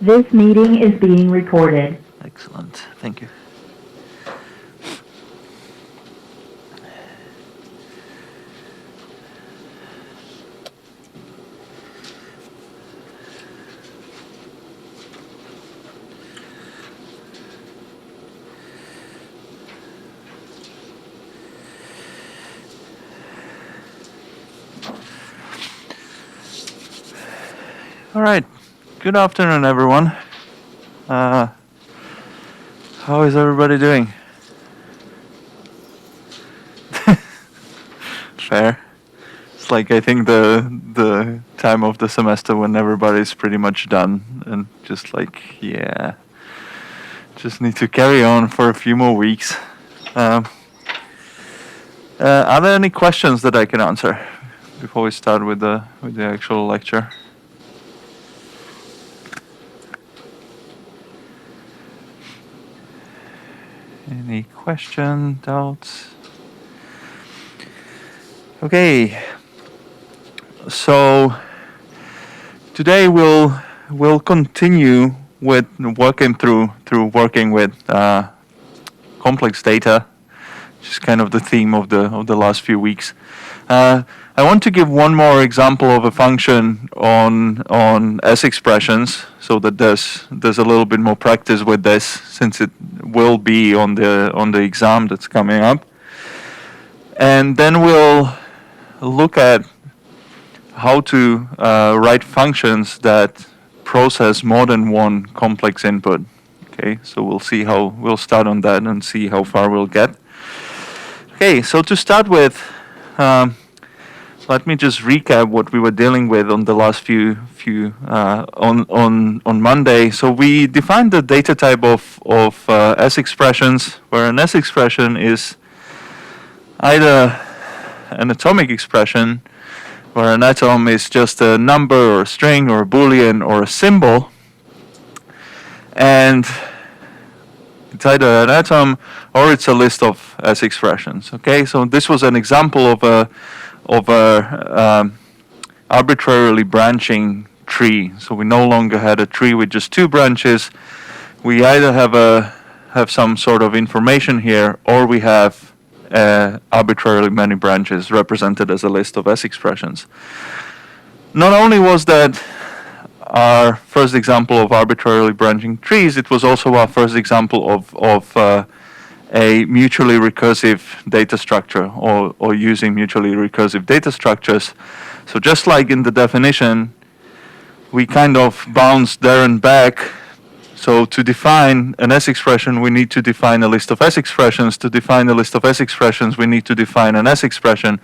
This meeting is being recorded. Excellent. Thank you. All right. Good afternoon, everyone. How is everybody doing? Fair. It's like I think the time of the semester when everybody's pretty much done and just like just need to carry on for a few more weeks. Are there any questions that I can answer before we start with the actual lecture? Any question, doubts? Okay. So today we'll continue with working working with complex data, which is kind of the theme of the last few weeks. I want to give one more example of a function on S expressions, so that there's a little bit more practice with this, since it will be on the exam that's coming up. And then we'll look at how to write functions that process more than one complex input. Okay, so we'll start on that and see how far we'll get. Okay, so to start with, let me just recap what we were dealing with on the last few on Monday. So we defined the data type of S expressions, where an S expression is either an atomic expression, where an atom is just a number or a string or a boolean or a symbol, and it's either an atom or it's a list of S expressions. Okay, so this was an example of a arbitrarily branching tree. So we no longer had a tree with just two branches. We either have some sort of information here, or we have arbitrarily many branches represented as a list of S expressions. Not only was that our first example of arbitrarily branching trees, it was also our first example of a mutually recursive data structure, or using mutually recursive data structures. So just like in the definition, we kind of bounce there and back. So to define an S expression, we need to define a list of S expressions. To define a list of S expressions, we need to define an S expression,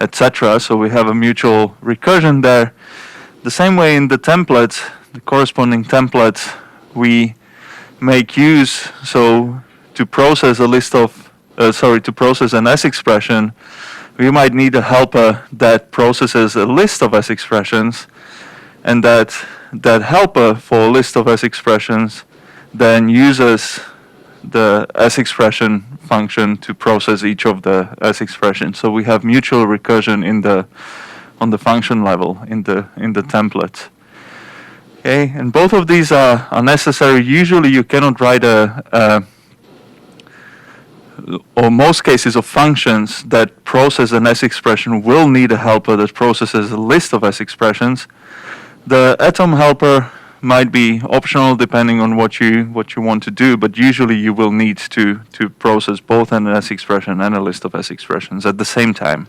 etc. So we have a mutual recursion there. The same way in the templates, the corresponding templates, we make use, so to process a list of, to process an S expression, we might need a helper that processes a list of S expressions, and that helper for a list of S expressions then uses the S expression function to process each of the S expressions. So we have mutual recursion on the function level in the template. Okay, and both of these are necessary. Usually you cannot write or most cases of functions that process an S expression will need a helper that processes a list of S expressions. The atom helper might be optional depending on what you want to do, but usually you will need to process both an S expression and a list of S expressions at the same time.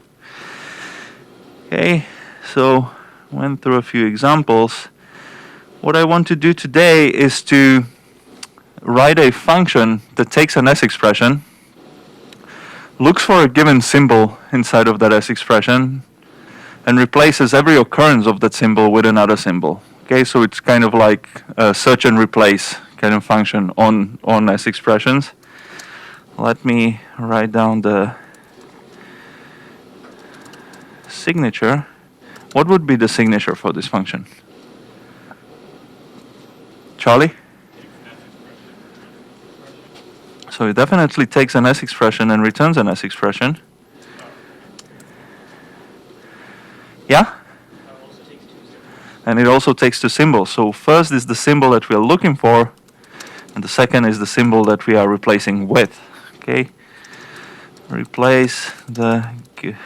Okay, so went through a few examples. What I want to do today is to write a function that takes an S expression, looks for a given symbol inside of that S expression, and replaces every occurrence of that symbol with another symbol. Okay, so it's kind of like a search and replace kind of function on S expressions. Let me write down the signature. What would be the signature for this function? Charlie? So it definitely takes an S expression and returns an S expression. Yeah? and it also takes two symbols. So first is the symbol that we are looking for, and the second is the symbol that we are replacing with. Okay, replace the given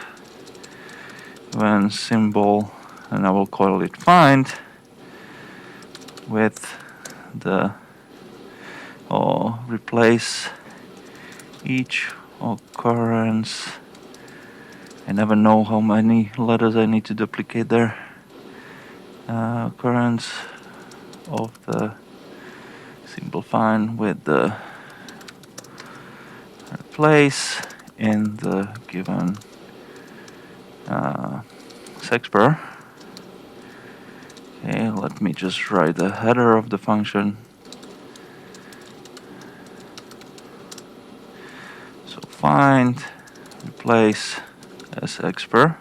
symbol, and I will call it find, with the, or replace each occurrence. I never know how many letters I need to duplicate there. Occurrence of the symbol find with the replace in the given sexpr. Okay, let me just write the header of the function. So find, replace sexpr.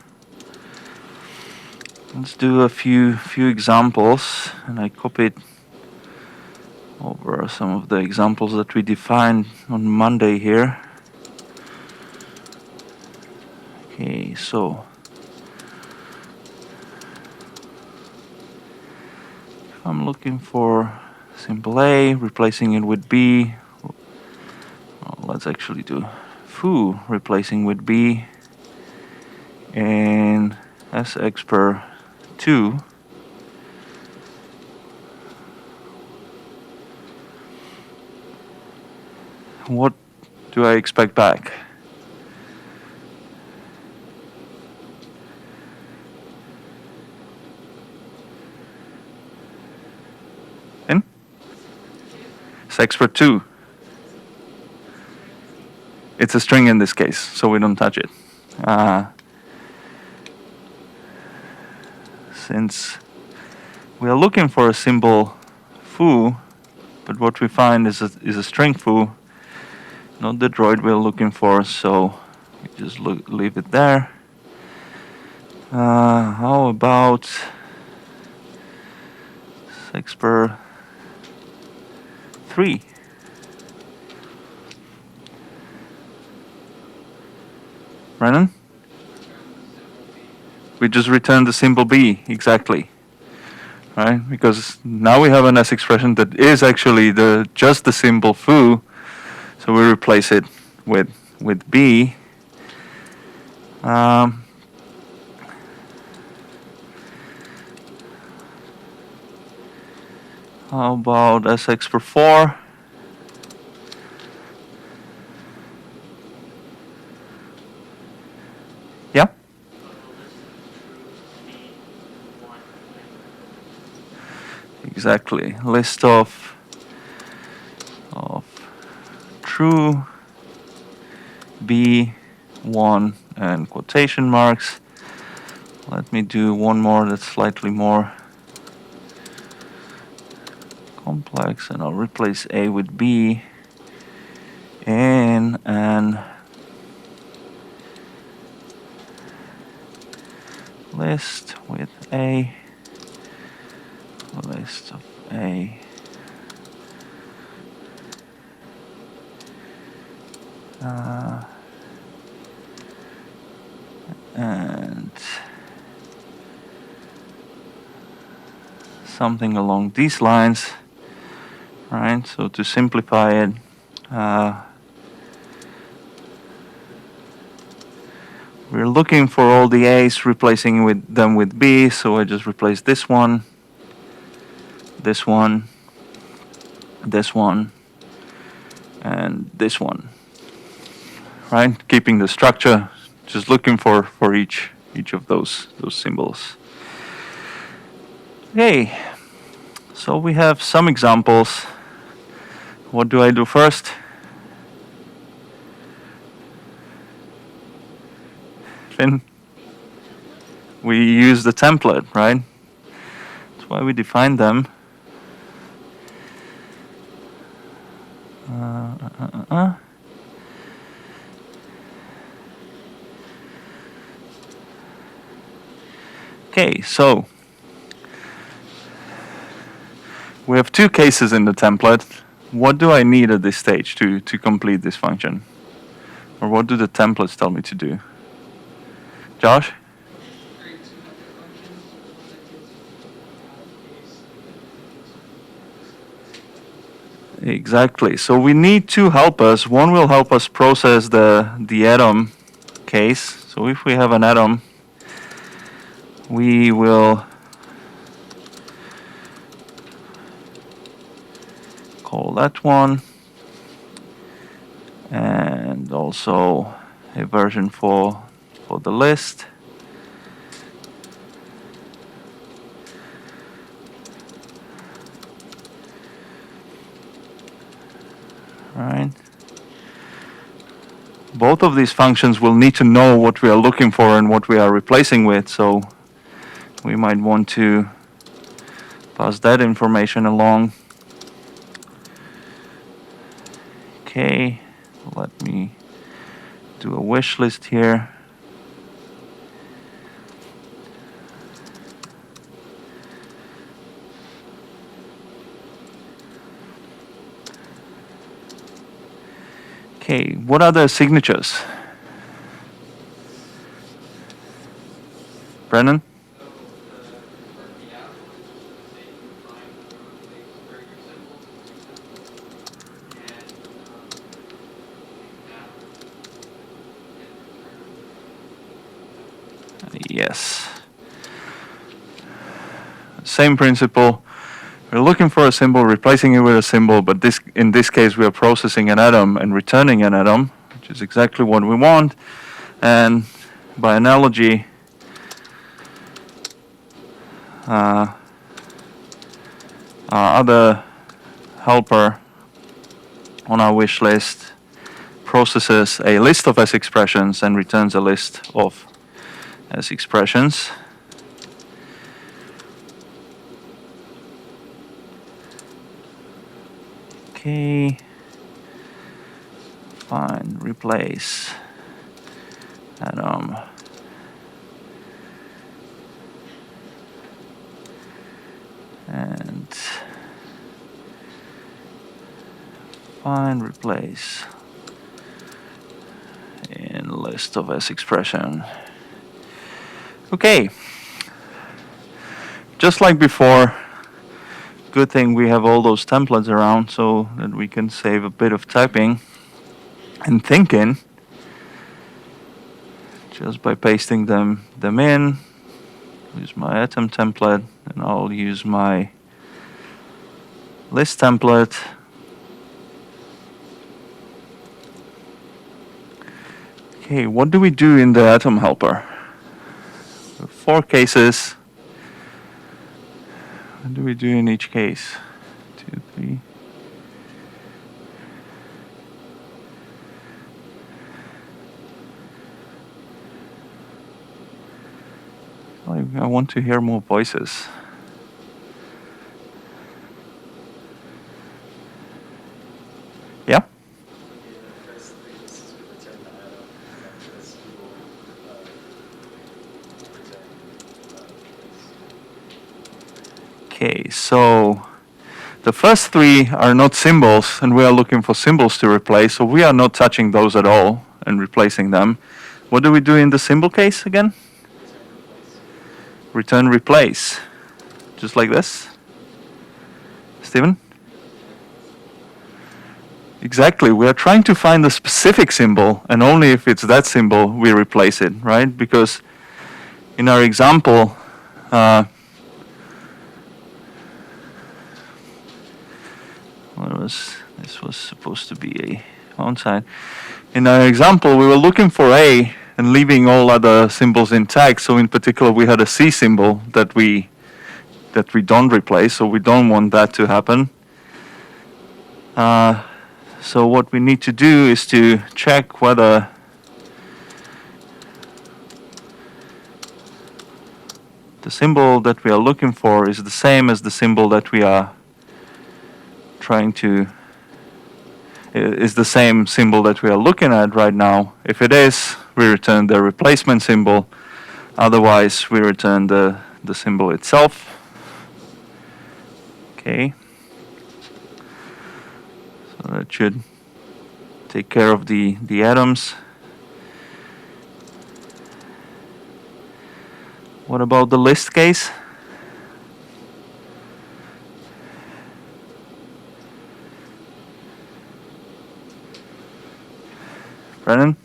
Let's do a few examples, and I copied over some of the examples that we defined on Monday here. Okay, so if I'm looking for symbol A, replacing it with B, well, let's actually do foo replacing with B and sexpr 2. What do I expect back? In? Sexpr 2. It's a string in this case, so we don't touch it. Since we are looking for a symbol foo, but what we find is a string foo, not the droid we're looking for, so we just leave it there. How about sexpr 3? Brennan? We just return the symbol B, exactly. Right? Because now we have an S expression that is actually just the symbol foo, so we replace it with B. How about sxpr 4? Yeah? Exactly. List of true, B1, and quotation marks. Let me do one more that's slightly more complex, and I'll replace A with B in an list with a list of A and something along these lines, right? So to simplify it, we're looking for all the A's, replacing them with B, so I just replace this one, this one, this one, and this one, right? Keeping the structure, just looking for each of those symbols. Okay, so we have some examples. What do I do first? Finn? We use the template, right? That's why we define them. Okay, so we have two cases in the template. What do I need at this stage to complete this function? Or what do the templates tell me to do? Josh? Exactly. So we need two helpers. One will help us process the atom case. So if we have an atom, we will call that one, and also a version for the list. Right. Both of these functions will need to know what we are looking for and what we are replacing with, so we might want to pass that information along. Okay, let me do a wish list here. Okay, what are the signatures? Brennan? Yes. Same principle. We're looking for a symbol, replacing it with a symbol, but in this case we are processing an atom and returning an atom, which is exactly what we want. And by analogy, our other helper on our wish list processes a list of S expressions and returns a list of S expressions. Okay, find, replace, atom. And find, replace in list of S expression. Okay, just like before, good thing we have all those templates around so that we can save a bit of typing and thinking just by pasting them in. Use my atom template, and I'll use my list template. Okay, what do we do in the atom helper? 4 cases. What do we do in each case? 2, 3. I want to hear more voices. Yeah? Okay, so the first 3 are not symbols, and we are looking for symbols to replace, so we are not touching those at all and replacing them. What do we do in the symbol case again? Return replace. Just like this. Stephen? Exactly. We are trying to find a specific symbol, and only if it's that symbol we replace it, right? Because in our example, this was supposed to be a onside. In our example, we were looking for A and leaving all other symbols intact. So in particular, we had a C symbol that we don't replace. So we don't want that to happen. So what we need to do is to check whether the symbol that we are looking for is the same as the symbol that we are trying to, is the same symbol that we are looking at right now. If it is, we return the replacement symbol. Otherwise, we return the symbol itself. Okay. So that should take care of the atoms. What about the list case? Brennan?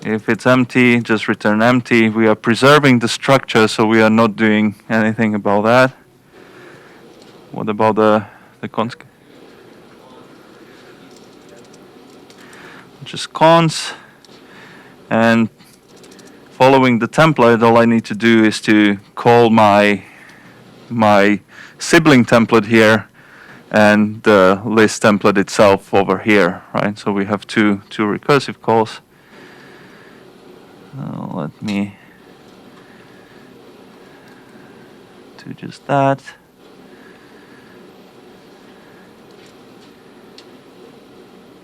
If it's empty, just return empty. We are preserving the structure, so we are not doing anything about that. What about the cons? Just cons. And following the template, all I need to do is to call my sibling template here and the list template itself over here, right? So we have two recursive calls. Let me do just that.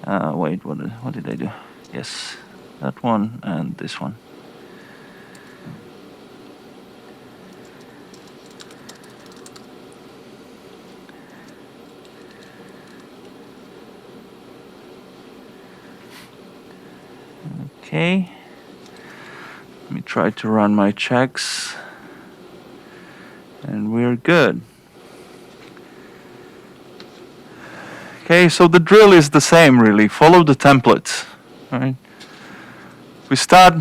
Wait, what did I do? Yes, that one and this one. Okay. Let me try to run my checks. And we're good. Okay, so the drill is the same really. Follow the templates. Right? We start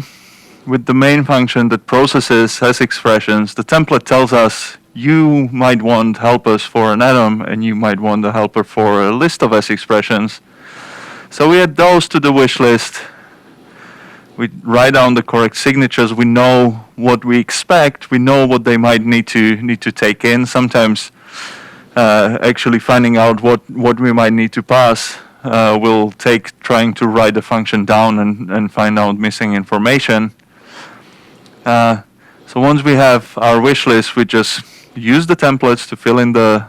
with the main function that processes has expressions. The template tells us you might want helpers for an atom and you might want a helper for a list of S expressions. So we add those to the wish list. We write down the correct signatures. We know what we expect. We know what they might need to take in. Sometimes actually finding out what we might need to pass will take trying to write the function down and find out missing information. So once we have our wish list, we just use the templates to fill in the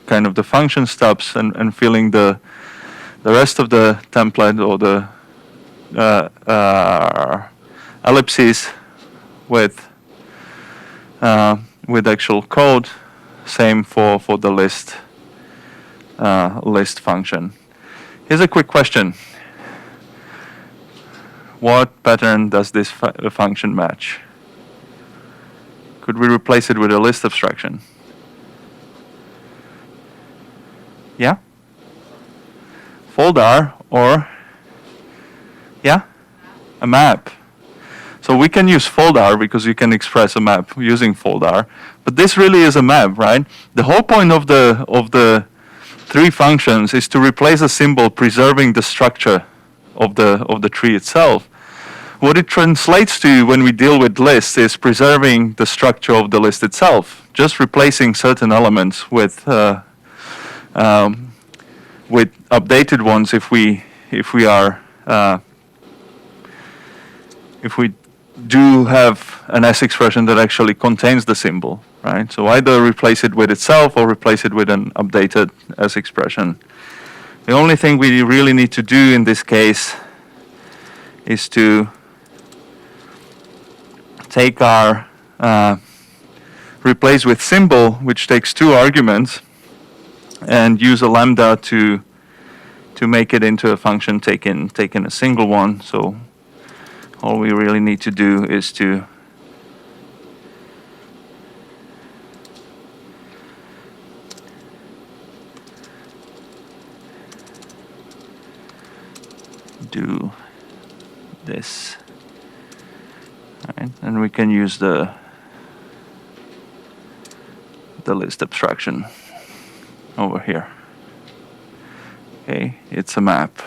kind of the function stubs and filling the rest of the template or the ellipses with actual code. Same for the list function. Here's a quick question. What pattern does this function match? Could we replace it with a list abstraction? Yeah? Foldar or yeah? A map. So we can use foldar because you can express a map using foldar, but this really is a map, right? The whole point of the three functions is to replace a symbol preserving the structure of the tree itself. What it translates to when we deal with lists is preserving the structure of the list itself, just replacing certain elements with updated ones if we do have an S expression that actually contains the symbol, right? So either replace it with itself or replace it with an updated S expression. The only thing we really need to do in this case is to take our replace with symbol, which takes two arguments, and use a lambda to make it into a function taking a single one. So all we really need to do is to do this. Right? And we can use the list abstraction over here. Okay, it's a map.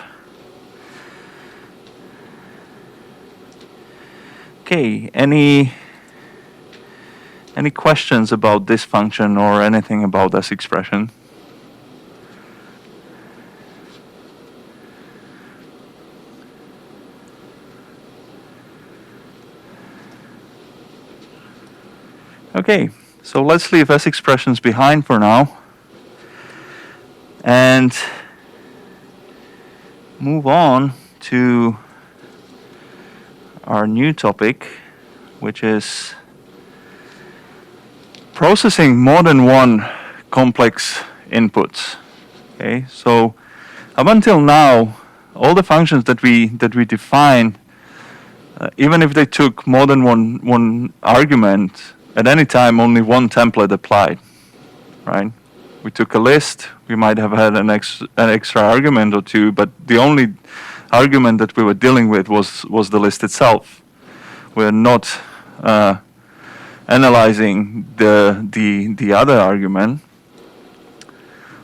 Okay, any questions about this function or anything about this expression? Okay, so let's leave S expressions behind for now and move on to our new topic, which is processing more than one complex inputs. Okay, so up until now, all the functions that we define, even if they took more than one argument, at any time only one template applied, right? we took a list, we might have had an extra argument or two, but the only argument that we were dealing with was the list itself. We're not analyzing the other argument.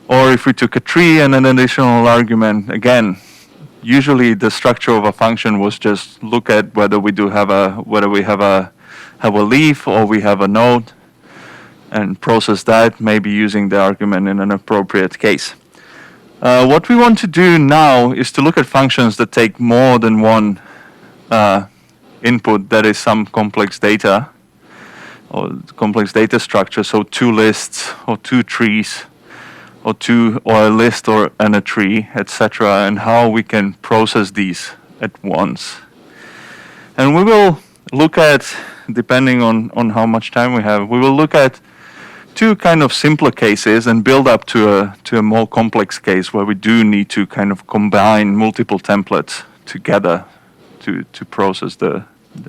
Or if we took a tree and an additional argument, again, usually the structure of a function was just look at whether we have a leaf or we have a node, and process that, maybe using the argument in an appropriate case. What we want to do now is to look at functions that take more than one input, that is some complex data or complex data structure, so two lists or two trees or a list and a tree, etc., and how we can process these at once. And we will look at, depending on how much time we have, we will look at two kind of simpler cases and build up to a more complex case where we do need to kind of combine multiple templates together to process the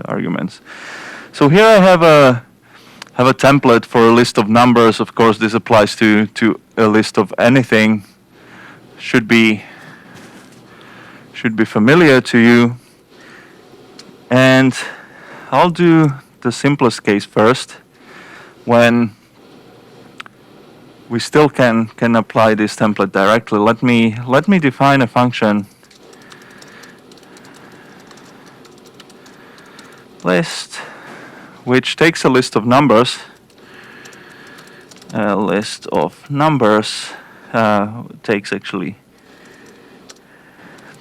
arguments. So here I have a template for a list of numbers. Of course, this applies to a list of anything. Should be familiar to you. And I'll do the simplest case first, when we still can apply this template directly. Let me define a function list, which takes a list of numbers. A list of numbers takes actually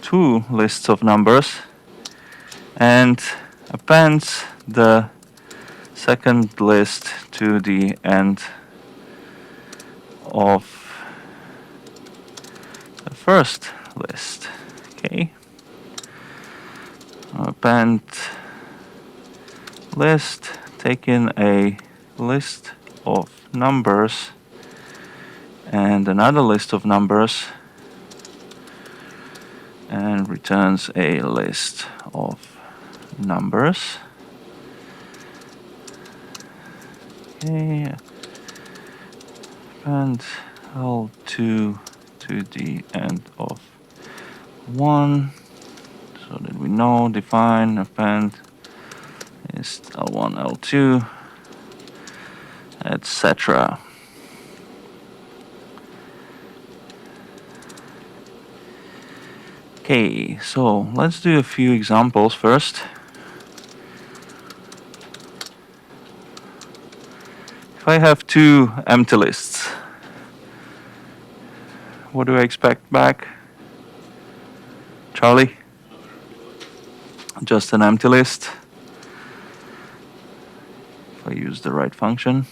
two lists of numbers and appends the second list to the end of the first list. Okay. Append list, take in a list of numbers and another list of numbers, and returns a list of numbers. Okay. And L2 to the end of 1, so that we know, define, append is L1, L2, etc. Okay, so let's do a few examples first. If I have two empty lists, what do I expect back? Charlie? Just an empty list. If I use the right function.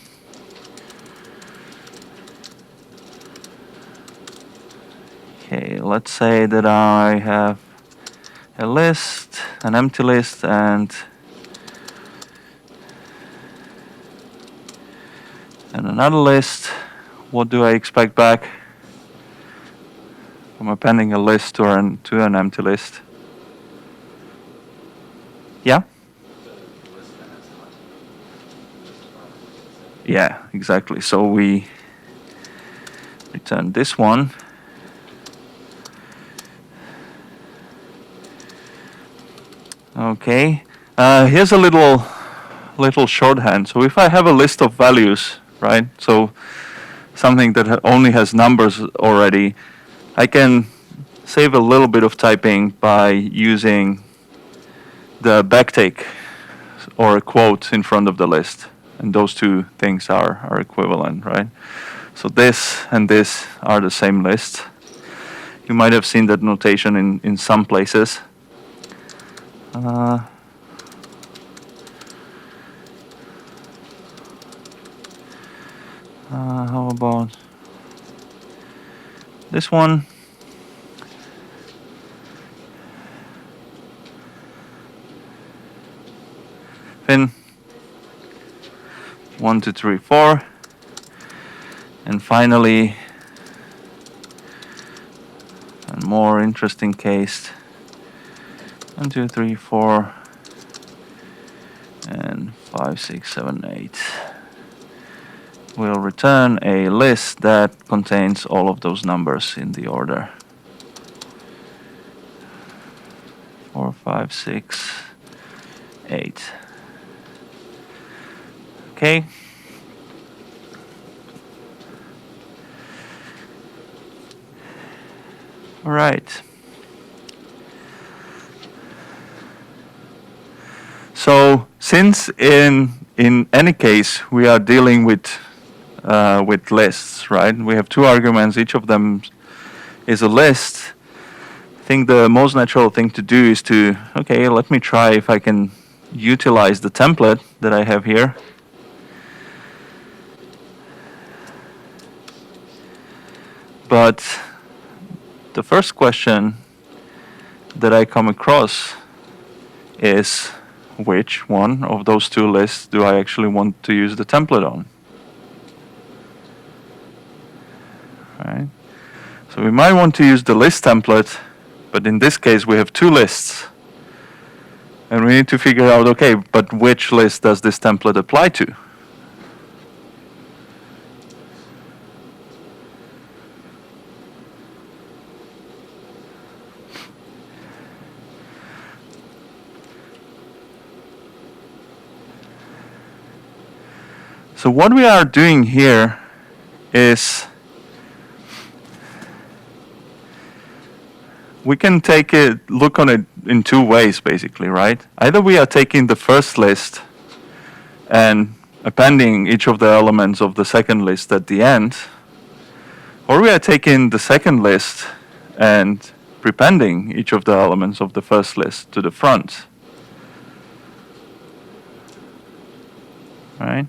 Okay, let's say that I have a list, an empty list, and another list. What do I expect back from appending a list to an empty list? Yeah? Yeah, exactly. So we return this one. Okay. Here's a little shorthand. So if I have a list of values, right? So something that only has numbers already, I can save a little bit of typing by using the backtake or a quote in front of the list. And those two things are equivalent, right? So this and this are the same list. You might have seen that notation in some places. How about this one? Fin 1, 2, 3, 4, and finally, a more interesting case. 1, 2, 3, 4, and 5, 6, 7, 8. will return a list that contains all of those numbers in the order. 4, 5, 6, 8. Okay. All right. So since in any case we are dealing with lists, right? We have two arguments. Each of them is a list. I think the most natural thing to do is to, okay, let me try if I can utilize the template that I have here. But the first question that I come across is, which one of those two lists do I actually want to use the template on? Right? So we might want to use the list template, but in this case we have two lists. And we need to figure out, okay, but which list does this template apply to? So what we are doing here is we can look on it in two ways, basically, right? Either we are taking the first list and appending each of the elements of the second list at the end, or we are taking the second list and prepending each of the elements of the first list to the front. Right?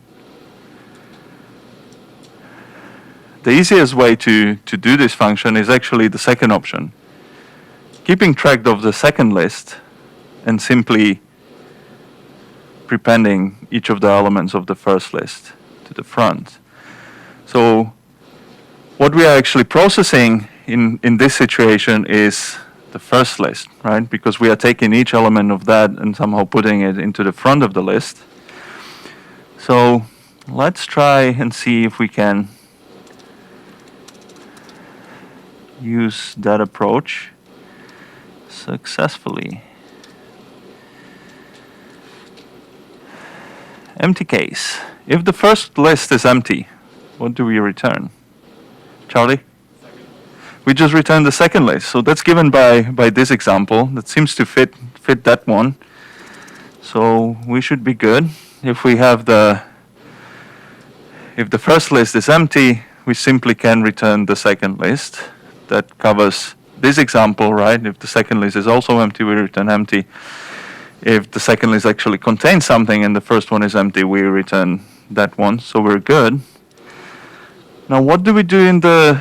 The easiest way to do this function is actually the second option. Keeping track of the second list and simply prepending each of the elements of the first list to the front. So what we are actually processing in this situation is the first list, right? Because we are taking each element of that and somehow putting it into the front of the list. So let's try and see if we can use that approach successfully. Empty case. If the first list is empty, what do we return? Charlie? We just return the second list. So that's given by this example. That seems to fit that one. So we should be good. If the first list is empty, we simply can return the second list. That covers this example, right? If the second list is also empty, we return empty. If the second list actually contains something and the first one is empty, we return that one. So we're good. Now, what do we do in the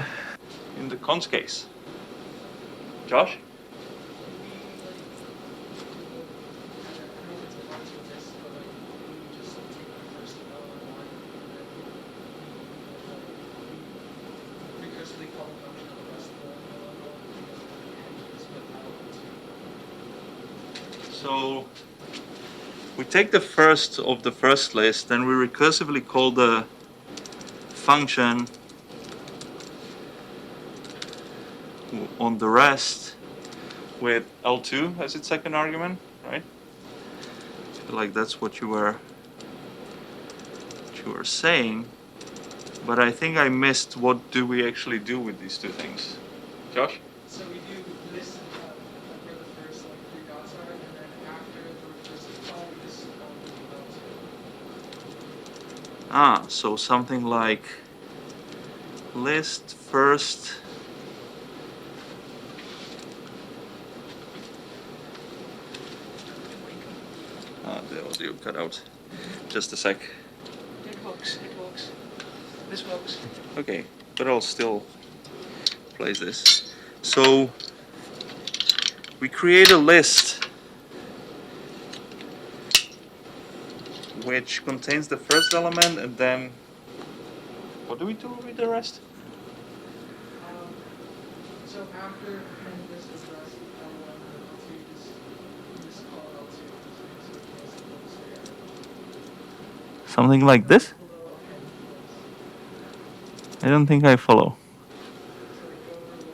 cons case? Josh? So we take the first of the first list, then we recursively call the function on the rest with L2 as its second argument, right? I feel like that's what you were saying, but I think I missed what do we actually do with these two things. Josh? So we do list where the first three dots are, and then after the recursive call, we just call L2. So something like list first the audio cut out. Just a sec. It works. This works. Okay, but I'll still place this. So we create a list which contains the first element, and then what do we do with the rest? So after append this with the rest of L1 and L2, you just call L2. So it cancels those together. Something like this? Below append list. I don't think I follow. So like go over the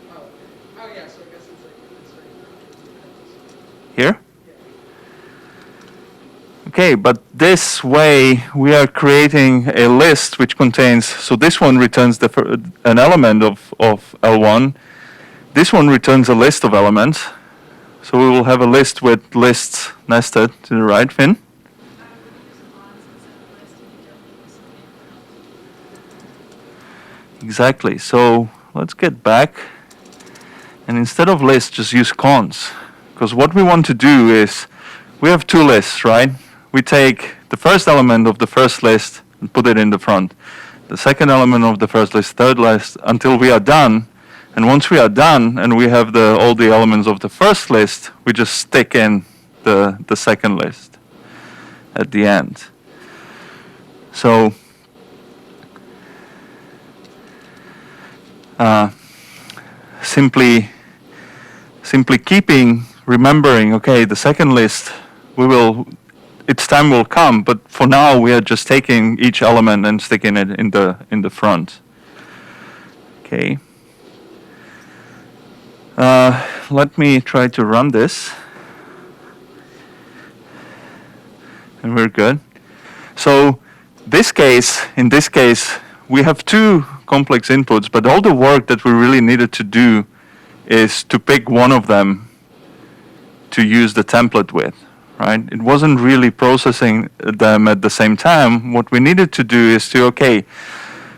one oh, okay. Oh yeah, so I guess it's like it's right now. Here? Yeah. Okay, but this way we are creating a list which contains, so this one returns an element of L1. This one returns a list of elements. So we will have a list with lists nested to the right, Finn? Exactly. So let's get back. And instead of lists, just use cons. Because what we want to do is, we have two lists, right? We take the first element of the first list and put it in the front. The second element of the first list, third list, until we are done. And once we are done and we have all the elements of the first list, we just stick in the second list at the end. So simply remembering, okay, the second list, its time will come, but for now we are just taking each element and sticking it in the front. Okay. Let me try to run this. And we're good. So in this case, we have two complex inputs, but all the work that we really needed to do is to pick one of them to use the template with, right? It wasn't really processing them at the same time. What we needed to do is okay,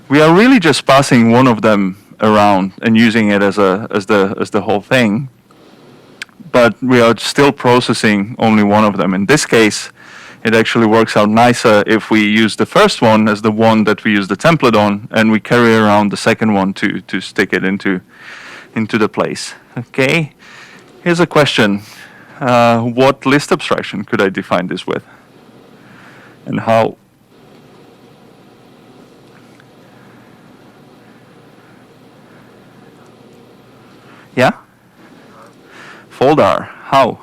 we are really just passing one of them around and using it as the whole thing, but we are still processing only one of them. In this case, it actually works out nicer if we use the first one as the one that we use the template on, and we carry around the second one to stick it into the place. Okay, here's a question. What list abstraction could I define this with? And how? Yeah? Foldar. How?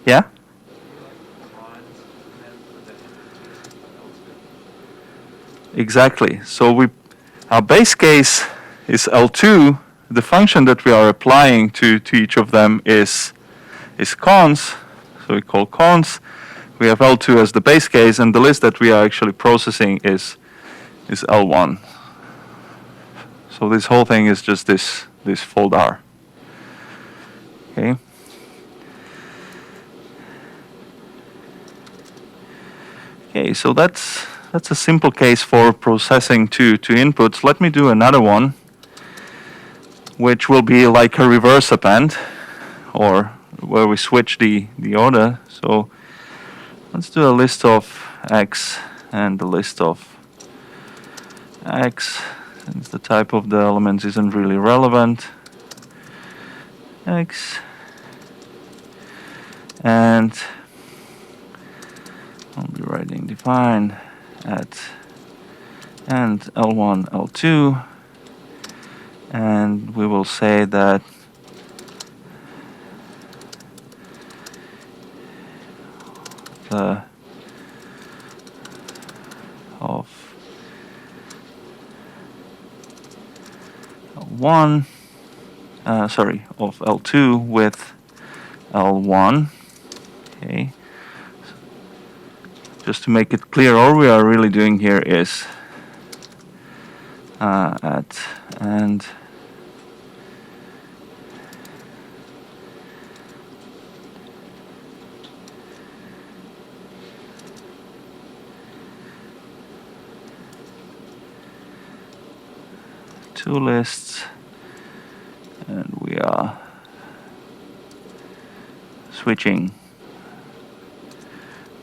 Yeah? Exactly. So our base case is L2. The function that we are applying to each of them is cons. So we call cons. We have L2 as the base case, and the list that we are actually processing is L1. So this whole thing is just this foldar. Okay. Okay, so that's a simple case for processing two inputs. Let me do another one, which will be like a reverse append, or where we switch the order. So let's do a list of X and the list of X. Since the type of the elements isn't really relevant. X. And I'll be writing define at and L1, L2. And we will say that the of L1, of L2 with L1. Okay. Just to make it clear, all we are really doing here is at and two lists, and we are switching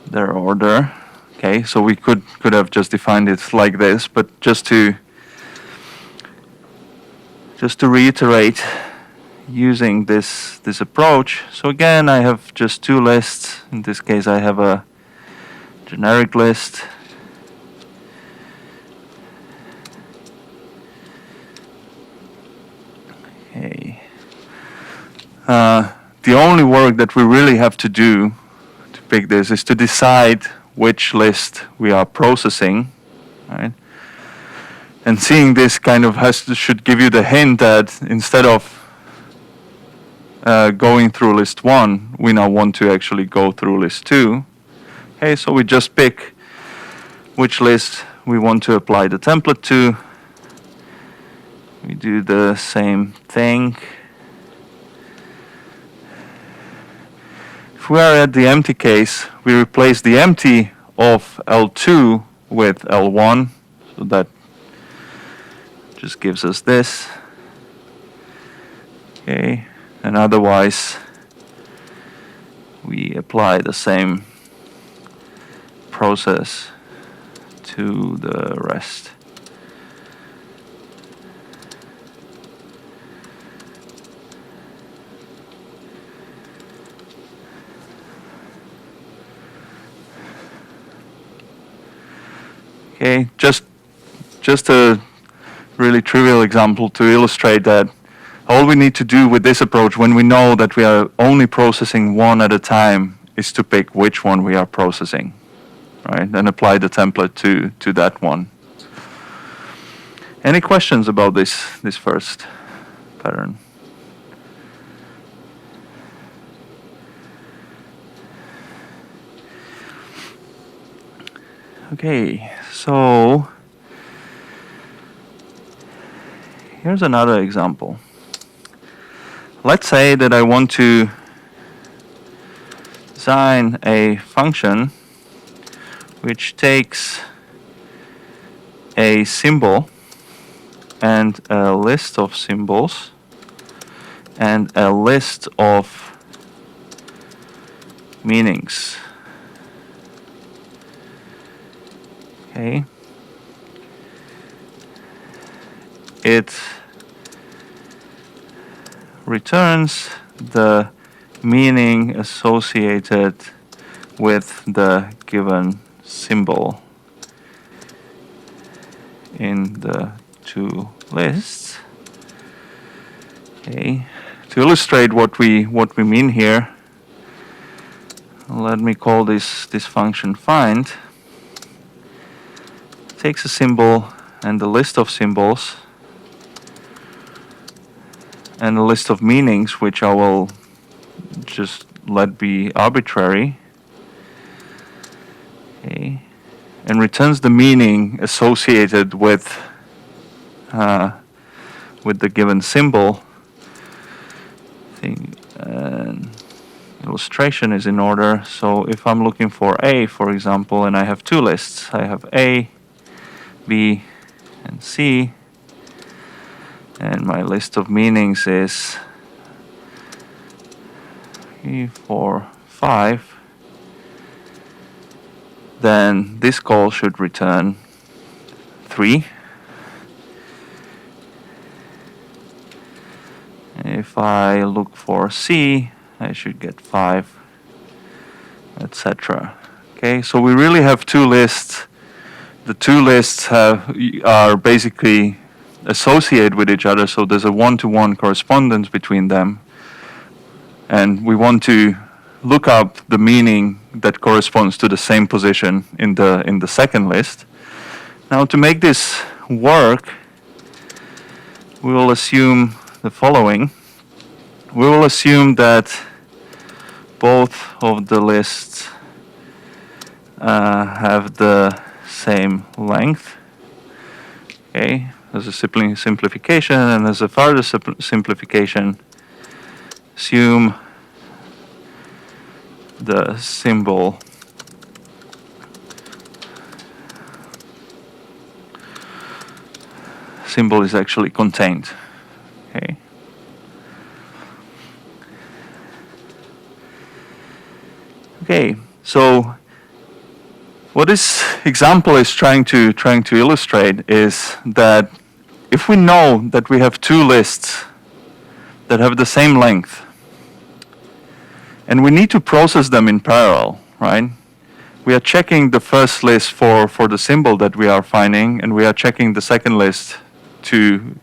their order. Okay, so we could have just defined it like this, but just to reiterate, using this approach. So again, I have just two lists. In this case, I have a generic list. Okay. The only work that we really have to do to pick this is to decide which list we are processing, right? And seeing this kind of should give you the hint that instead of going through list 1, we now want to actually go through list 2. Okay, so we just pick which list we want to apply the template to. We do the same thing. If we are at the empty case, we replace the empty of L2 with L1, so that just gives us this. Okay, and otherwise we apply the same process to the rest. Okay, just a really trivial example to illustrate that all we need to do with this approach when we know that we are only processing one at a time is to pick which one we are processing, right? And apply the template to that one. Any questions about this first pattern? Okay, so here's another example. Let's say that I want to design a function which takes a symbol and a list of symbols and a list of meanings. Okay. It returns the meaning associated with the given symbol in the two lists. Okay. To illustrate what we mean here, let me call this function find. Takes a symbol and a list of symbols and a list of meanings, which I will just let be arbitrary. Okay. And returns the meaning associated with the given symbol. Illustration is in order. So if I'm looking for A, for example, and I have two lists, I have A, B, and C, and my list of meanings is 3, 4, 5, then this call should return 3. If I look for C, I should get 5, etc. Okay, so we really have two lists. The two lists are basically associated with each other, so there's a one-to-one correspondence between them. And we want to look up the meaning that corresponds to the same position in the second list. Now, to make this work, we will assume the following. We will assume that both of the lists have the same length. Okay, as a simplification, and as a further simplification, assume the symbol is actually contained. Okay. Okay, so what this example is trying to illustrate is that if we know that we have two lists that have the same length, and we need to process them in parallel, right? We are checking the first list for the symbol that we are finding, and we are checking the second list to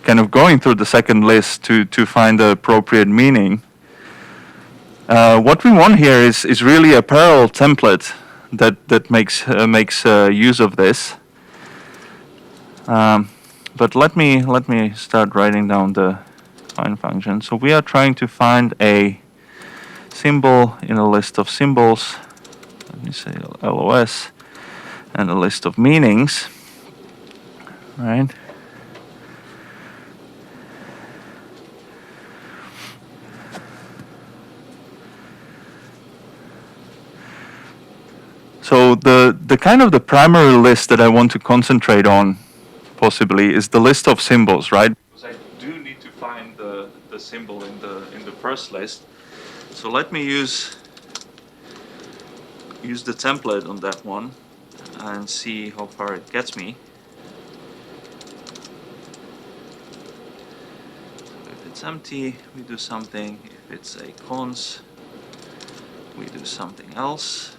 kind of going through the second list to find the appropriate meaning. What we want here is really a parallel template that makes use of this. But let me start writing down the find function. So we are trying to find a symbol in a list of symbols. Let me say LOS and a list of meanings. Right. So the kind of the primary list that I want to concentrate on possibly is the list of symbols, right? Because I do need to find the symbol in the first list. So let me use the template on that one and see how far it gets me. So if it's empty, we do something. If it's a cons, we do something else.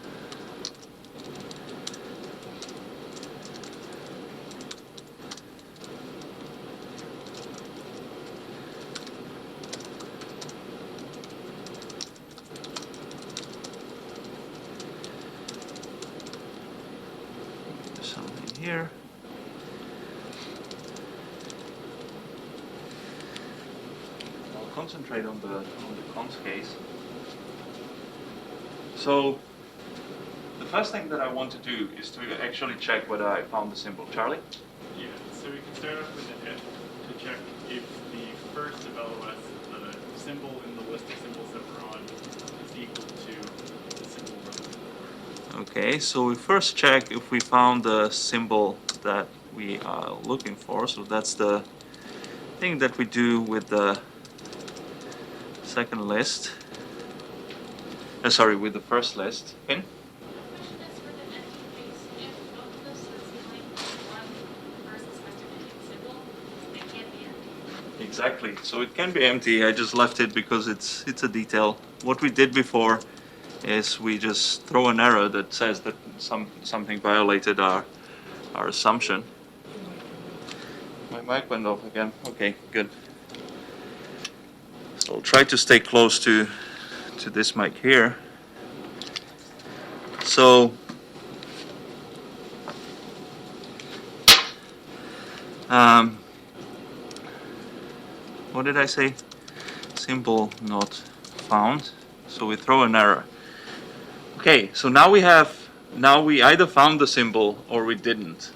Something here. I'll concentrate on the cons case. So the first thing that I want to do is to actually check whether I found the symbol. Charlie? Yeah, so we can start off with an if to check if the first of LOS, the symbol in the list of symbols that we're on, is equal to the symbol we're looking Okay, so we first check if we found the symbol that we are looking for. So that's the thing that we do with the second list. Sorry, with the first list. Pin? The question is for the empty case, if both of those lists behind one versus has to be symbol, it can't be empty. Exactly. So it can be empty. I just left it because it's a detail. What we did before is we just throw an error that says that something violated our assumption. My mic went off again. Okay, good. So I'll try to stay close to this mic here. So what did I say? Symbol not found. So we throw an error. Okay, so now we either found the symbol or we didn't.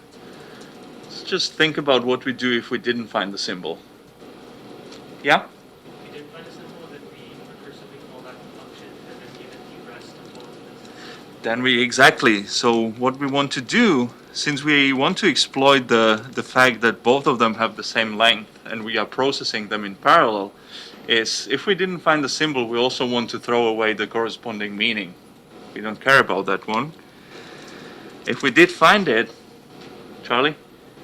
Let's just think about what we do if we didn't find the symbol. Yeah? We didn't find a symbol, then we recursively call that function and then give it the rest of both lists. Then exactly. So what we want to do, since we want to exploit the fact that both of them have the same length and we are processing them in parallel, is if we didn't find the symbol, we also want to throw away the corresponding meaning. We don't care about that one. If we did find it, Charlie?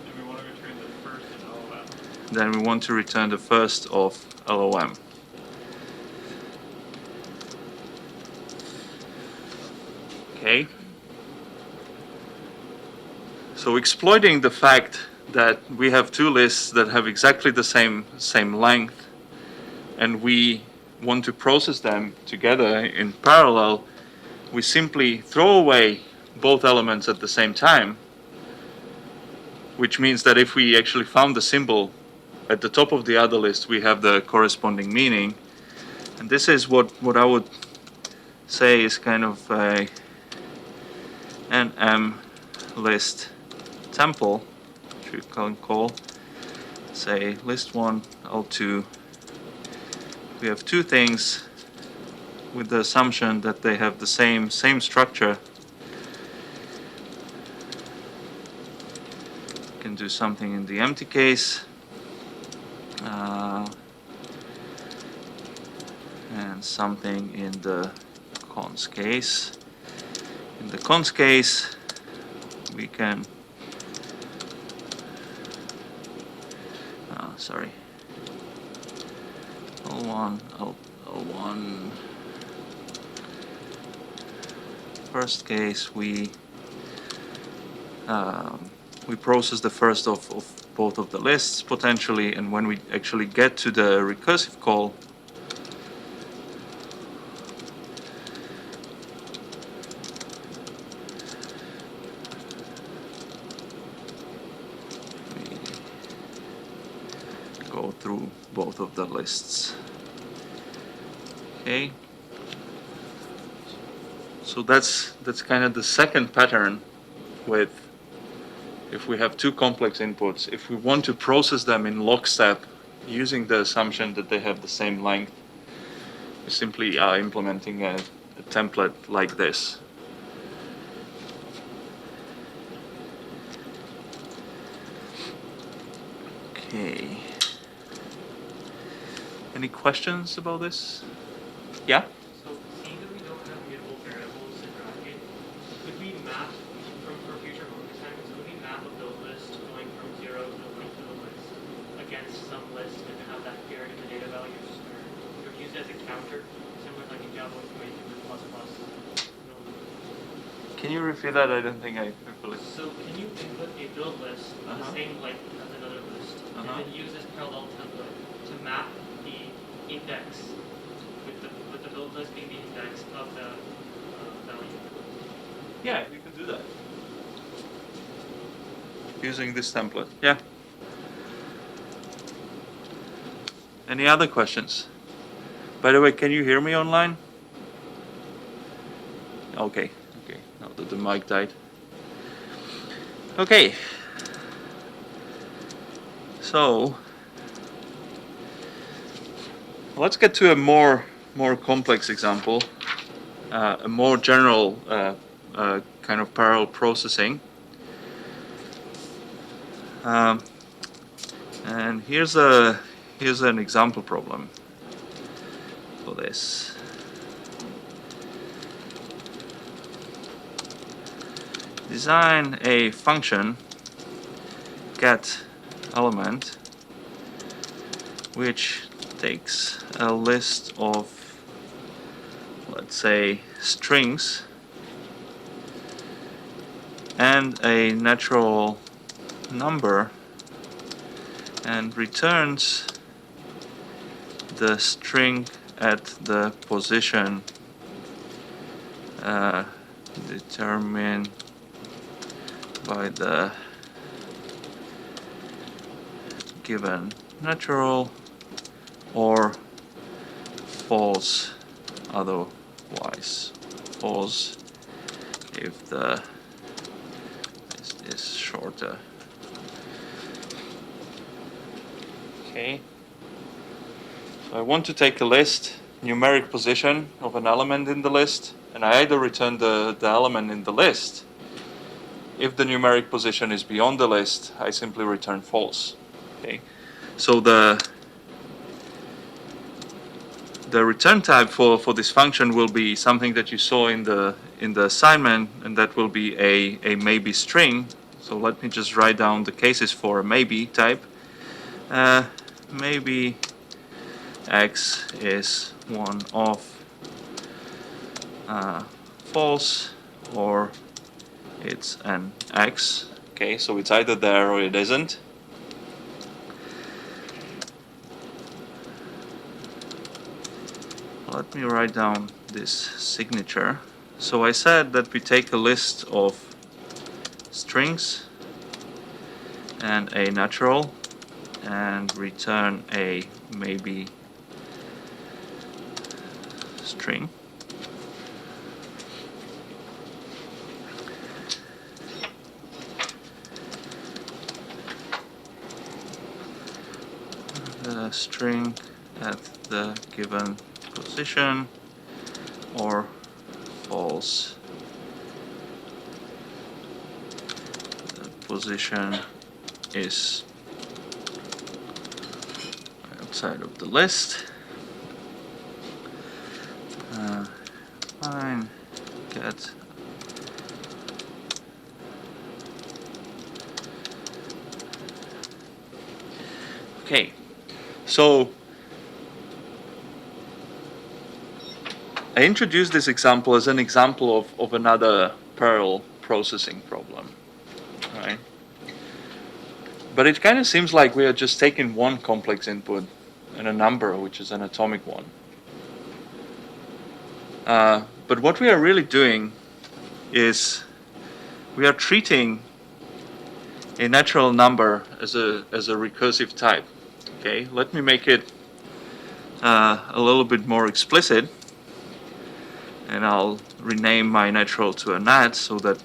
Then we want to return the first of LOM. Then we want to return the first of LOM. Okay. So exploiting the fact that we have two lists that have exactly the same length, and we want to process them together in parallel, we simply throw away both elements at the same time, which means that if we actually found the symbol at the top of the other list, we have the corresponding meaning. And this is what I would say is kind of a NM list temple, which we can call, say, list 1, L2. We have two things with the assumption that they have the same structure. We can do something in the empty case. And something in the cons case. In the cons case, we can sorry, L1, L1. First case, we process the first of both of the lists potentially, and when we actually get to the recursive call, we go through both of the lists. Okay. So that's kind of the second pattern with, if we have two complex inputs, if we want to process them in lockstep using the assumption that they have the same length, we simply are implementing a template like this. Okay. Any questions about this? Yeah? So seeing that we don't have mutable variables in bracket, could we map for future homework assignments, could we map a build list going from 0 to the length of the list against some list and have that appear in the data values? Or use it as a counter, similar like in Java with way with plus plus. Can you repeat that? I don't think I fully. So can you input a build list of the same length as another list, and then use this parallel template to map the index with the build list being the index of the value? Yeah, you can do that. Using this template. Yeah. Any other questions? By the way, can you hear me online? Okay. Okay. Now that the mic died. Okay. So let's get to a more complex example, a more general kind of parallel processing. And here's an example problem for this. Design a function get element which takes a list of, let's say, strings and a natural number and returns the string at the position determined by the given natural, or false otherwise. False if the list is shorter. Okay. So I want to take a list, numeric position of an element in the list, and I either return the element in the list. If the numeric position is beyond the list, I simply return false. Okay. So the return type for this function will be something that you saw in the assignment, and that will be a maybe string. So let me just write down the cases for a maybe type. Maybe x is one of false, or it's an x. Okay, so it's either there or it isn't. Let me write down this signature. So I said that we take a list of strings and a natural and return a maybe string. The string at the given position, or false, the position is outside of the list. Fine, get okay. So I introduced this example as an example of another parallel processing problem, right? But it kind of seems like we are just taking one complex input and a number, which is an atomic one. But what we are really doing is we are treating a natural number as a recursive type. Okay, let me make it a little bit more explicit, and I'll rename my natural to a nat so that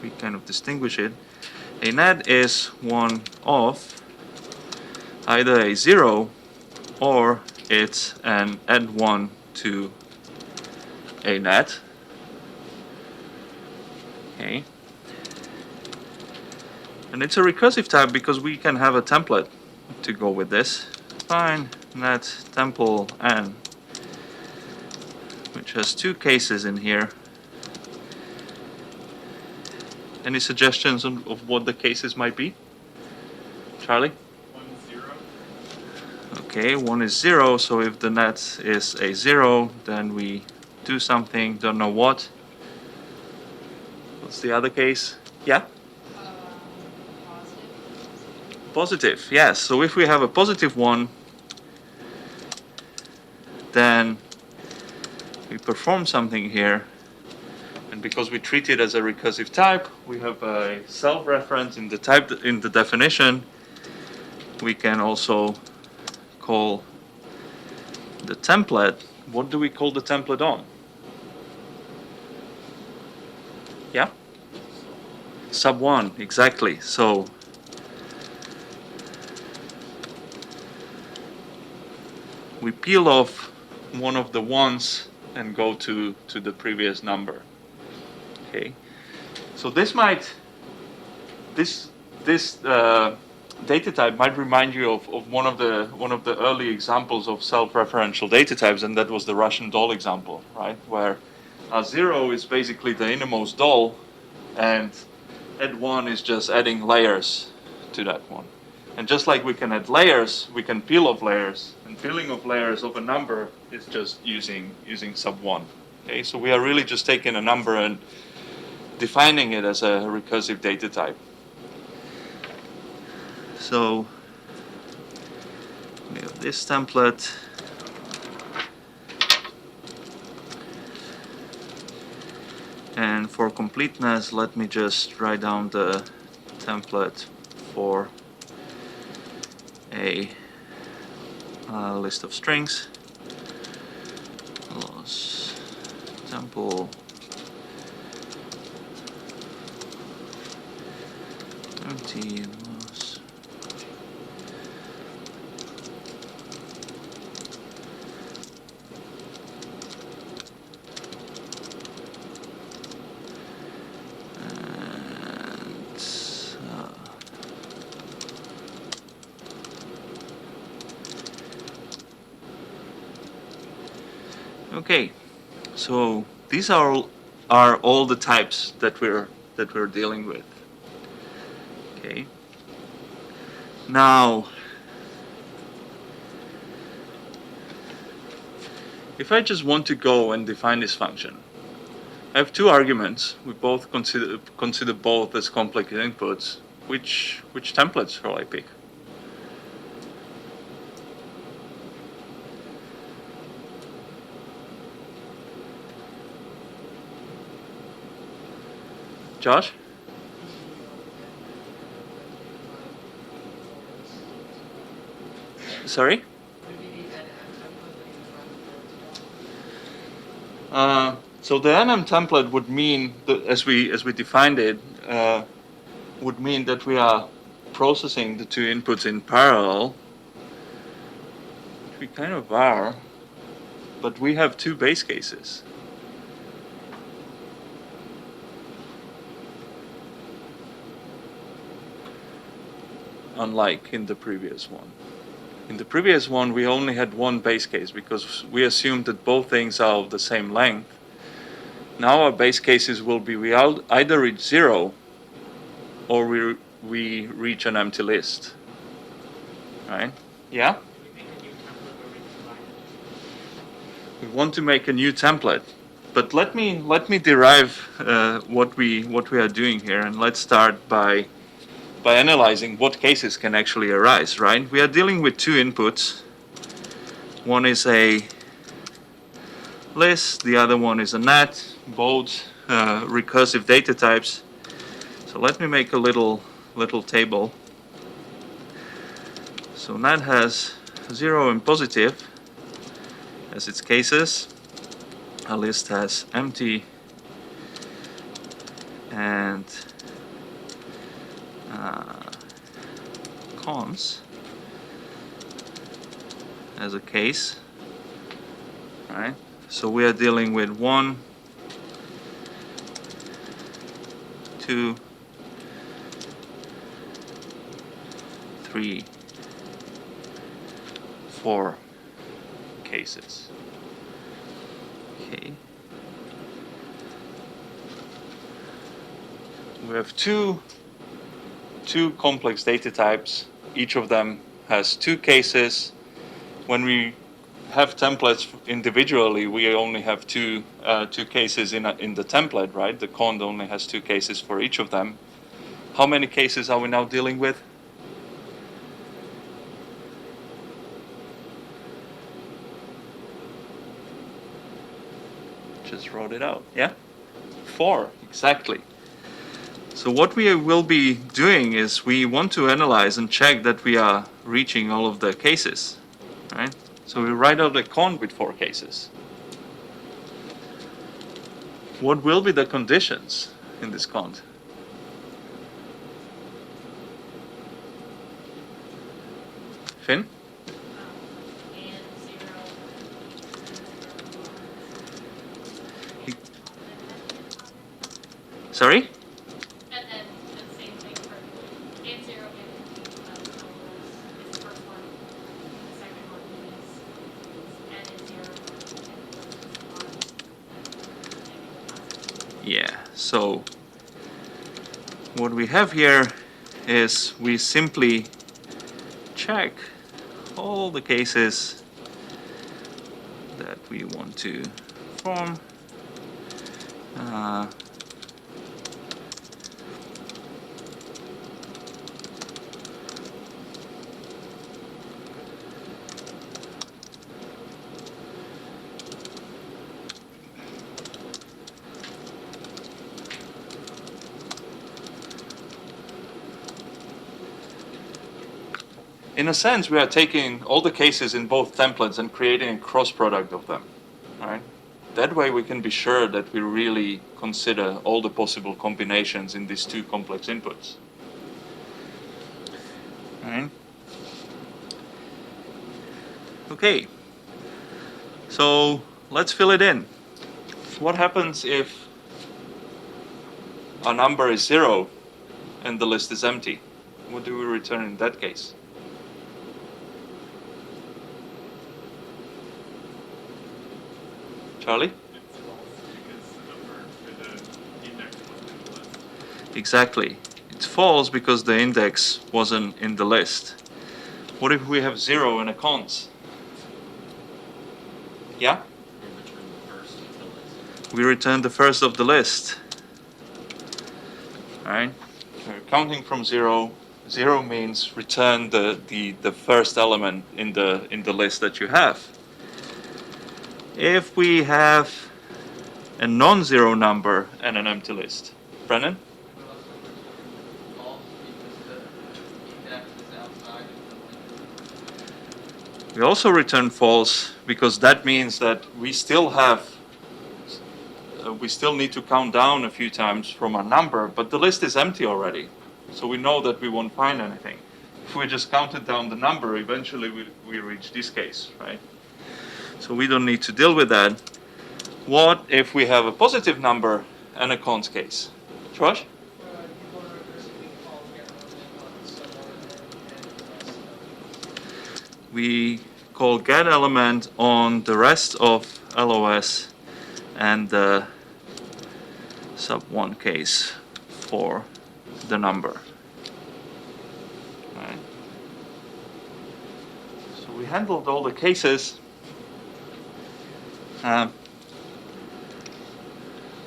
we kind of distinguish it. A nat is one of either a 0 or it's an add 1 to a nat. Okay. And it's a recursive type because we can have a template to go with this. Fine, nat temple n, which has two cases in here. Any suggestions of what the cases might be? Charlie? 1, 0. Okay, one is 0, so if the nat is a 0, then we do something, don't know what. What's the other case? Yeah? Positive, yes. So if we have a positive one, then we perform something here. And because we treat it as a recursive type, we have a self-reference in the type in the definition. We can also call the template. What do we call the template on? Yeah? Sub1, exactly. So we peel off one of the ones and go to the previous number. Okay, so this data type might remind you of one of the early examples of self-referential data types, and that was the Russian doll example, right? Where a 0 is basically the innermost doll, and add 1 is just adding layers to that one. And just like we can add layers, we can peel off layers, and peeling off layers of a number is just using sub1. Okay, so we are really just taking a number and defining it as a recursive data type. So we have this template. And for completeness, let me just write down the template for a list of strings. Los temple empty los. Okay, so these are all the types that we're dealing with. Okay. Now, if I just want to go and define this function, I have two arguments. We both consider both as complex inputs. Which templates shall I pick? Josh? Sorry? So the NM template would mean, as we defined it, would mean that we are processing the two inputs in parallel, which we kind of are, but we have two base cases. Unlike in the previous one. In the previous one, we only had one base case because we assumed that both things are of the same length. Now our base cases will be we either reach 0 or we reach an empty list. Right? Yeah? We make a new template where we combine it. We want to make a new template, but let me derive what we are doing here, and let's start by analyzing what cases can actually arise. Right? We are dealing with two inputs. One is a list, the other one is a NAT, both recursive data types. So let me make a little table. So NAT has 0 and positive as its cases. A list has empty and cons as a case. Right? So we are dealing with 1, 2, 3, 4 cases. Okay. We have two complex data types. Each of them has 2 cases. When we have templates individually, we only have two cases in the template, right? The cond only has 2 cases for each of them. How many cases are we now dealing with? Just wrote it out. Yeah? 4, exactly. So what we will be doing is we want to analyze and check that we are reaching all of the cases, right? So we write out a cond with 4 cases. What will be the conditions in this cond? Finn? And 0. Sorry? And then the same thing for and 0 and is the first one. The second one is and is 0 and Yeah, so what we have here is we simply check all the cases that we want to form. In a sense, we are taking all the cases in both templates and creating a cross product of them, right? That way we can be sure that we really consider all the possible combinations in these 2 complex inputs. Right? Okay, so let's fill it in. What happens if a number is 0 and the list is empty? What do we return in that case? Charlie? It's false because the index wasn't in the list. Exactly. It's false because the index wasn't in the list. What if we have 0 and a cons? Yeah? We return the first of the list. Alright? We're counting from 0. 0 means return the first element in the list that you have. If we have a non-zero number and an empty list. Brennan? False because the index is outside of the link. We also return false because that means that we still need to count down a few times from our number, but the list is empty already. So we know that we won't find anything. If we just counted down the number, eventually we reach this case, right? So we don't need to deal with that. What if we have a positive number and a cons case? Josh? You want to recursively call get element on somewhere and We call get element on the rest of LOS and the sub1 case for the number. Right. So we handled all the cases.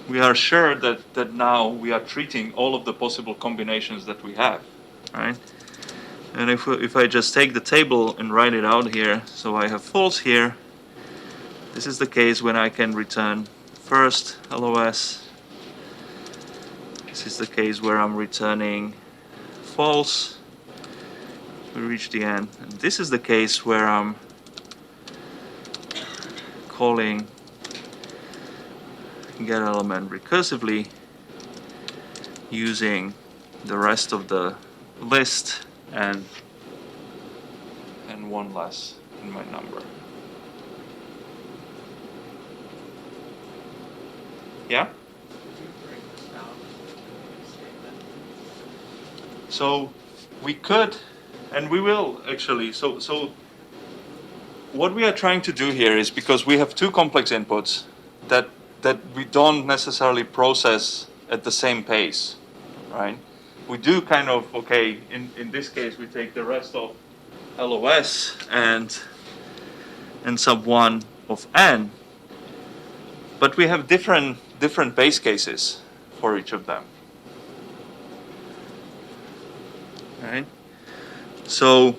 we are sure that now we are treating all of the possible combinations that we have, right? And if I just take the table and write it out here, so I have false here, this is the case when I can return first LOS. This is the case where I'm returning false. We reach the end. And this is the case where I'm calling get element recursively using the rest of the list and one less in my number. Yeah? Could you break this down in a statement? So we could, and we will actually. So what we are trying to do here is, because we have two complex inputs that we don't necessarily process at the same pace, right? We do kind of, okay, in this case we take the rest of LOS and sub 1 of n, but we have different base cases for each of them. Right? So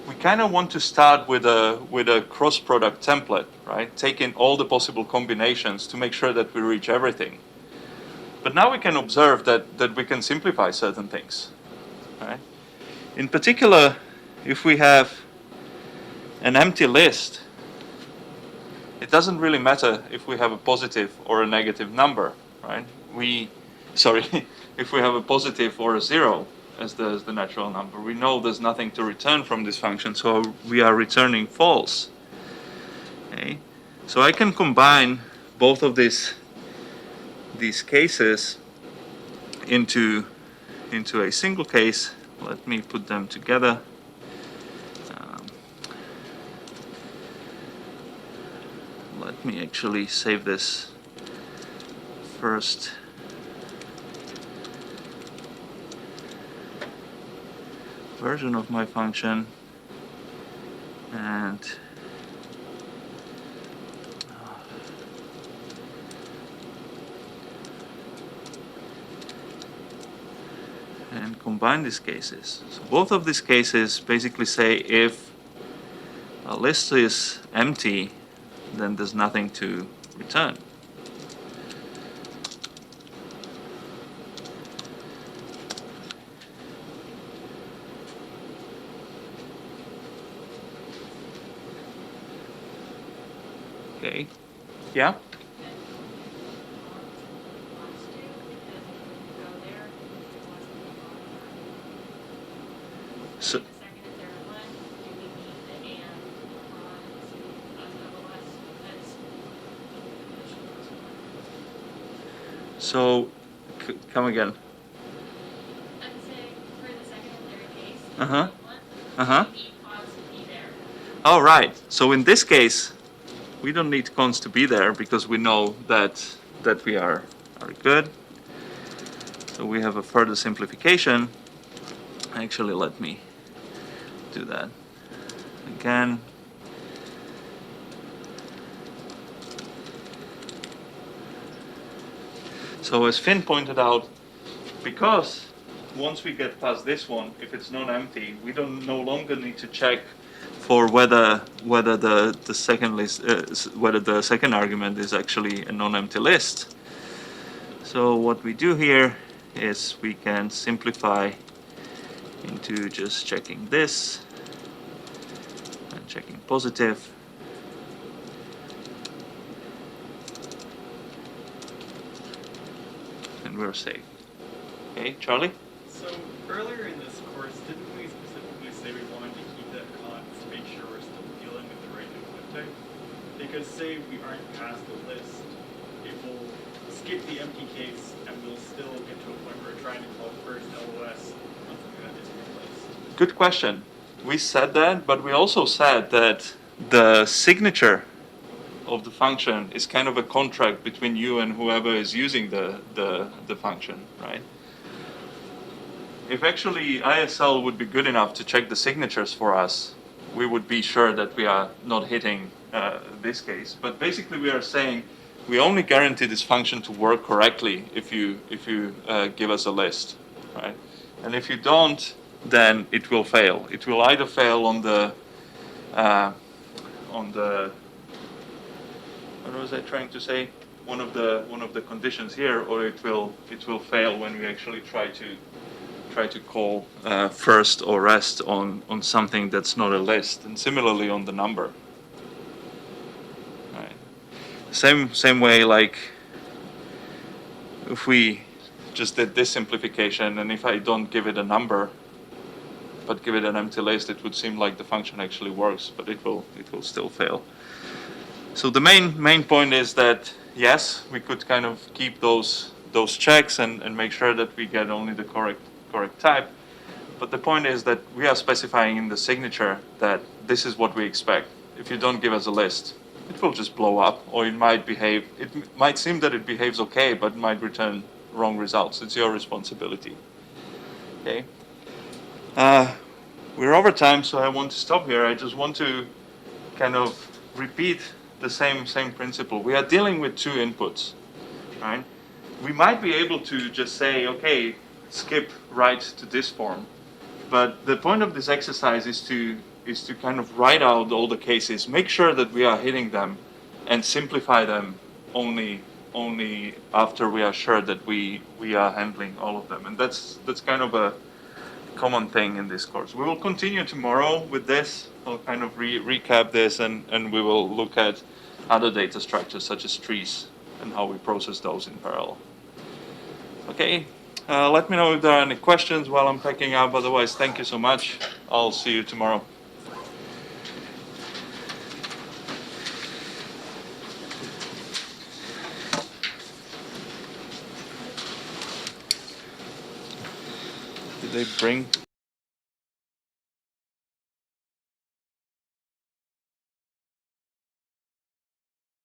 we kind of want to start with a cross product template, right? Taking all the possible combinations to make sure that we reach everything. But now we can observe that we can simplify certain things, right? In particular, if we have an empty list, it doesn't really matter if we have a positive or a negative number, right? If we have a positive or a 0 as the natural number, we know there's nothing to return from this function, so we are returning false. Okay, so I can combine both of these cases into a single case. Let me put them together. Let me actually save this first. Version of my function, and combine these cases. So both of these cases basically say if a list is empty, then there's nothing to return. Okay. Yeah? So, The second and third one, do we need the and on LOS? That's so come again. I'd say for the second and third case, Uh-huh. one, Uh-huh. we need cons to be there. All right. So in this case, we don't need cons to be there because we know that we are good. So we have a further simplification. Actually, let me do that again. So as Finn pointed out, because once we get past this one, if it's non-empty, we no longer need to check for whether the second list whether the second argument is actually a non-empty list. So what we do here is we can simplify into just checking this and checking positive. And we're safe. Okay, Charlie? So earlier in this course, didn't we specifically say we wanted to keep that cons to make sure we're still dealing with the right input type? Because say we aren't past the list, it will skip the empty case and we'll still get to a point where we're trying to call first LOS on something that isn't replaced. Good question. We said that, but we also said that the signature of the function is kind of a contract between you and whoever is using the function, right? If actually ISL would be good enough to check the signatures for us, we would be sure that we are not hitting this case. But basically, we are saying we only guarantee this function to work correctly if you give us a list, right? And if you don't, then it will fail. It will either fail on the what was I trying to say? One of the conditions here, or it will fail when we actually try to call first or rest on something that's not a list, and similarly on the number. Right. Same way, like if we just did this simplification, and if I don't give it a number, but give it an empty list, it would seem like the function actually works, but it will still fail. So the main point is that yes, we could kind of keep those checks and make sure that we get only the correct type. But the point is that we are specifying in the signature that this is what we expect. If you don't give us a list, it will just blow up, or it might behave. It might seem that it behaves okay, but might return wrong results. It's your responsibility. Okay. We're over time, so I want to stop here. I just want to kind of repeat the same principle. We are dealing with two inputs, right? We might be able to just say, okay, skip right to this form, but the point of this exercise is to kind of write out all the cases, make sure that we are hitting them, and simplify them only after we are sure that we are handling all of them. And that's kind of a common thing in this course. We will continue tomorrow with this. I'll kind of recap this, and we will look at other data structures such as trees and how we process those in parallel. Okay, let me know if there are any questions while I'm packing up. Otherwise, thank you so much. I'll see you tomorrow. Did they bring